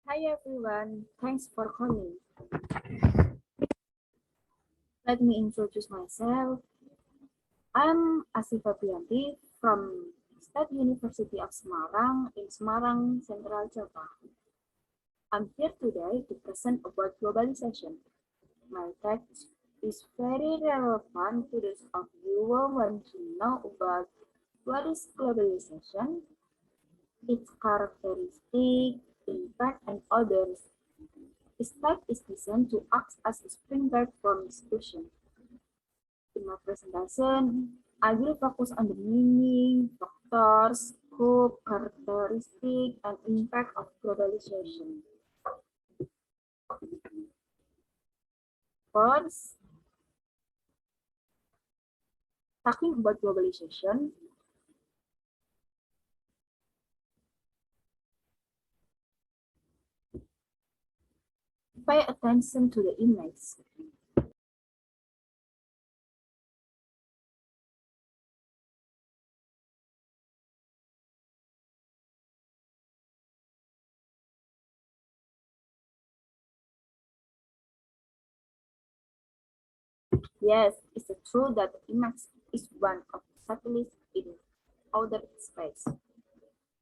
Hi everyone, thanks for coming. Let me introduce myself. I'm Asifa Priyanti from State University of Semarang in Semarang, Central Java. I'm here today to present about globalization. My text is very relevant to those of you who want to know about what is globalization, its characteristic, impact, and others. This text is designed to act as a springboard for discussion. In my presentation, I will focus on the meaning, factors, scope, characteristic, and impact of globalization. First, talking about globalization, pay attention to the image. Yes, it's true that the image is one of the satellites in outer space.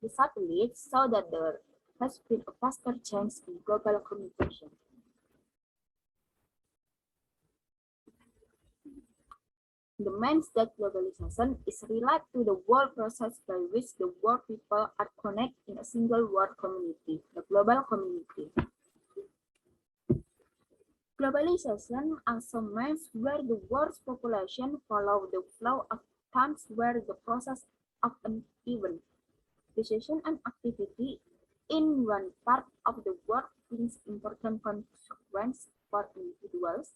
The satellites saw that there has been a faster change in global communication. The means that globalization is related to the world process by which the world people are connected in a single world community, the global community. Globalization also means where the world's population follow the flow of times where the process of an event, decision and activity in one part of the world brings important consequences for individuals,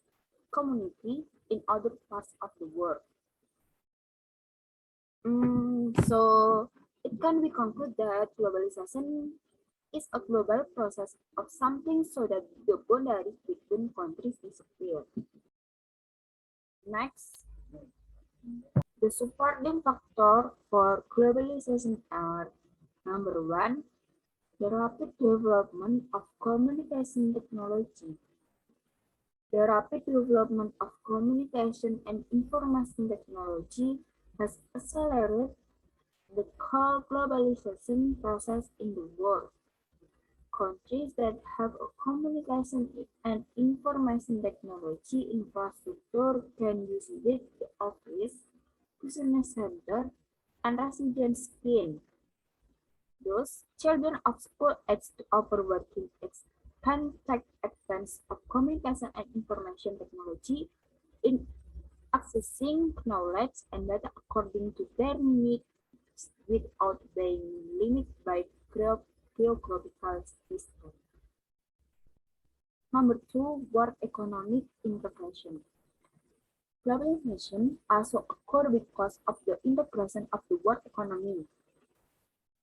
community in other parts of the world. So it can be concluded that globalization is a global process of something so that the boundaries between countries disappear. Next, the supporting factor for globalization are number one, the rapid development of communication technology. The rapid development of communication and information technology has accelerated the core globalization process in the world. Countries that have a communication and information technology infrastructure can use it to office, business center, and residence gain. Thus, children of school age to upper working age can take advantage of communication and information technology in accessing knowledge and data according to their needs without being limited by geographical distance. Number two, world economic integration. Globalization also occurs because of the integration of the world economy.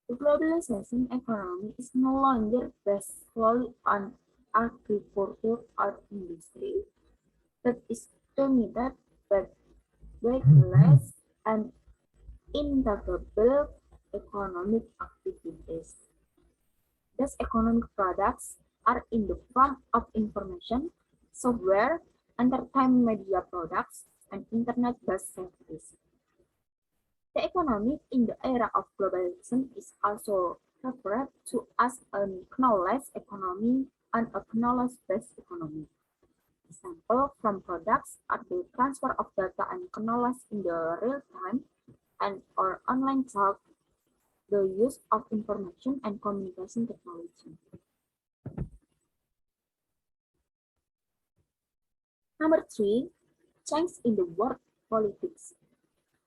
The globalization economy is no longer based solely on agriculture or industry, but is dominated by less and integrable economic activities. These economic products are in the form of information, software, entertainment media products, and internet-based services. The economy in the era of globalization is also referred to as a knowledge economy and a knowledge-based economy. Examples from products are the transfer of data and knowledge in the real time and or online talk, the use of information and communication technology. Number three, change in the world politics.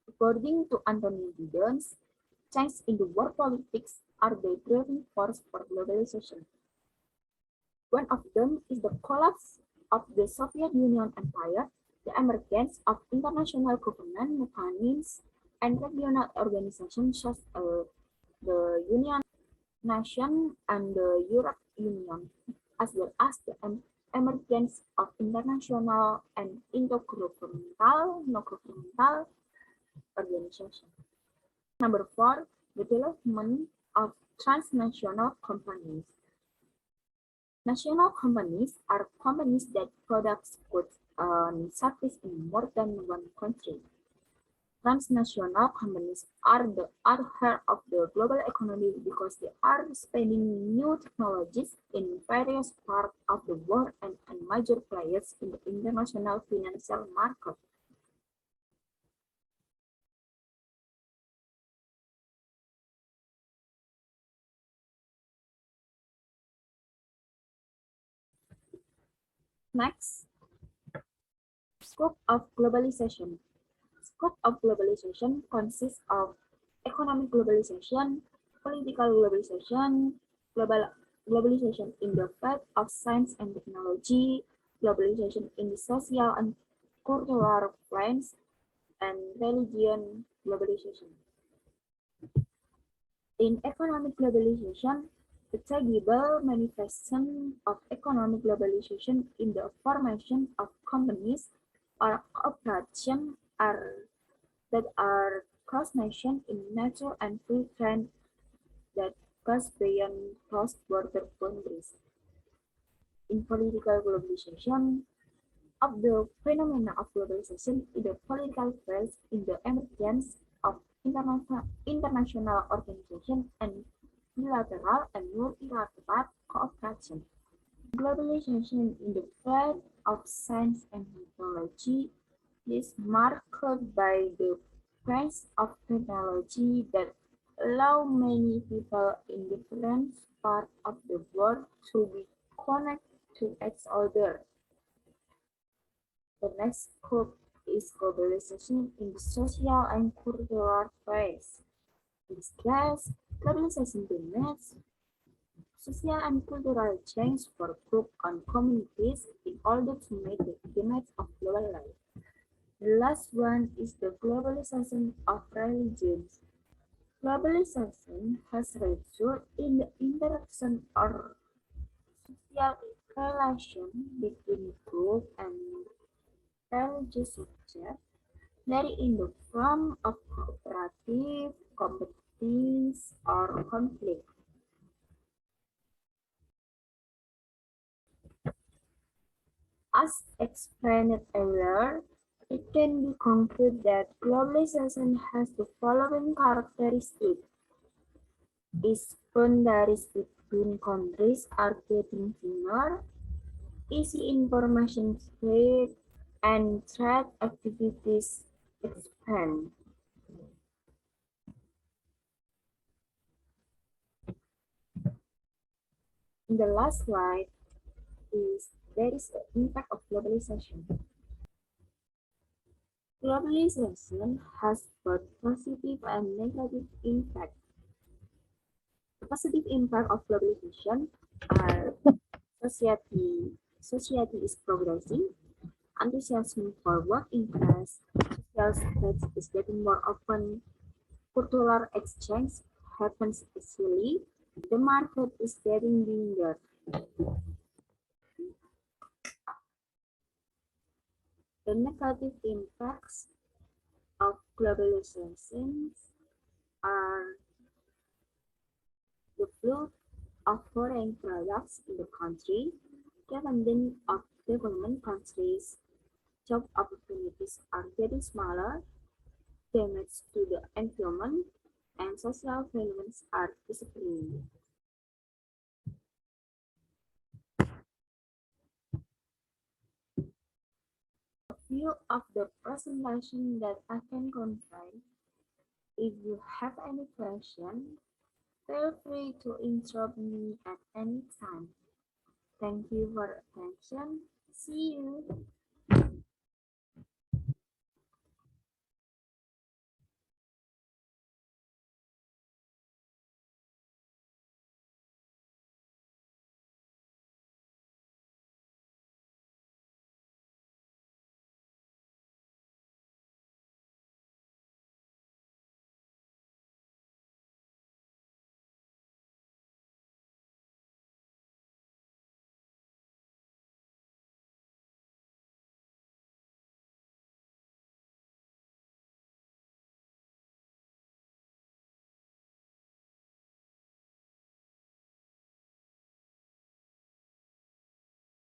According to Anthony Giddens, change in the world politics are the driving force for globalization. One of them is the collapse of the Soviet Union Empire, the emergence of international governance mechanisms, and regional organizations such as the United Nations and the European Union, as well as the emergence of international and intergovernmental, non-governmental organizations. Number four, the development of transnational companies. National companies are companies that produce goods and services in more than one country. Transnational companies are the other half of the global economy because they are spreading new technologies in various parts of the world and major players in the international financial market. Next, scope of globalization. Scope of globalization consists of economic globalization, political globalization, globalization in the field of science and technology, globalization in the social and cultural plans, and religion globalization. In economic globalization, the tangible manifestation of economic globalization in the formation of companies or corporations that are cross-nation in nature and free trade that goes beyond cross-border boundaries. In political globalization, of the phenomena of globalization in the political phase in the emergence of international organizations and bilateral and multilateral cooperation. Globalization in the field of science and technology is marked by the rise of technology that allow many people in different parts of the world to be connected to each other. The next scope is globalization in the social and cultural phase. In this class, globalization demands social and cultural change for groups and communities in order to meet the demands of global life. The last one is the globalization of religions. Globalization has resulted in the interaction or social relation between group and religious subjects, vary in the form of cooperative, competition, or conflict. As explained earlier, it can be concluded that globalization has the following characteristics. Its boundaries between countries are getting thinner, easy information spread, and trade activities expand. In the last slide is there is the impact of globalization. Globalization has both positive and negative impact. The positive impact of globalization are society is progressing, enthusiasm for work increase, social status is getting more open, cultural exchange happens easily, the market is getting bigger. The negative impacts of globalization are the flood of foreign products in the country, depending of development countries, job opportunities are getting smaller, damage to the environment, and social values are disappearing. A few of the presentation that I can confide. If you have any question, feel free to interrupt me at any time. Thank you for attention. See you.